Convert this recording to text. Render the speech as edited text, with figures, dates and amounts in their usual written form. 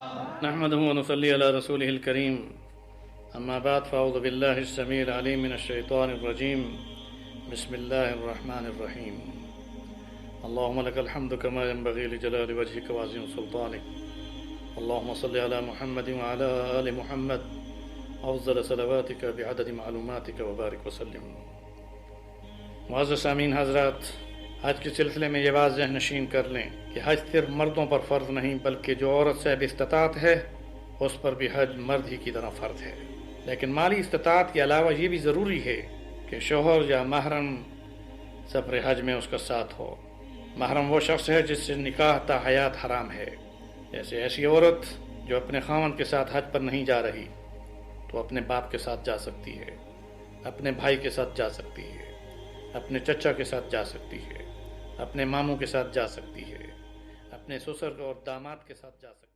नहमदुहु व नुसल्ली अला रसूलिहिल करीम अम्मा बाद फ़अऊज़ु बिल्लाहि अस्समीइल अलीम मिनश शैतानिर रजीम बिस्मिल्लाहिर रहमानिर रहीम अल्लाहुम्मा लकल हम्दु कमा यंबग़ी लिजलालि वजहिका व अज़ीम सुल्तानिक अल्लाहुम्मा सल्लि अला मुहम्मदिन व अला आलि मुहम्मद अफ़ज़ल सलवातिका बिअददि मालूमातिका व बारिक व सल्लिम। मुअज़्ज़ज़ सामीन हज़रात, हज के सिलसिले में ये बात ज़हन नशीन कर लें कि हज सिर्फ मर्दों पर फ़र्ज़ नहीं बल्कि जो औरत साहिब इस्तिताअत है उस पर भी हज मर्द ही की तरह फ़र्ज़ है। लेकिन माली इस्तिताअत के अलावा ये भी ज़रूरी है कि शोहर या महरम सफ़र हज में उसका साथ हो। महरम वो शख्स है जिससे निकाह ता हयात हराम है। जैसे ऐसी औरत जो अपने खावंद के साथ हज पर नहीं जा रही तो अपने बाप के साथ जा सकती है, अपने भाई के साथ जा सकती है, अपने चचा के साथ जा सकती है, अपने मामू के साथ जा सकती है, अपने ससुर और दामाद के साथ जा सकती है।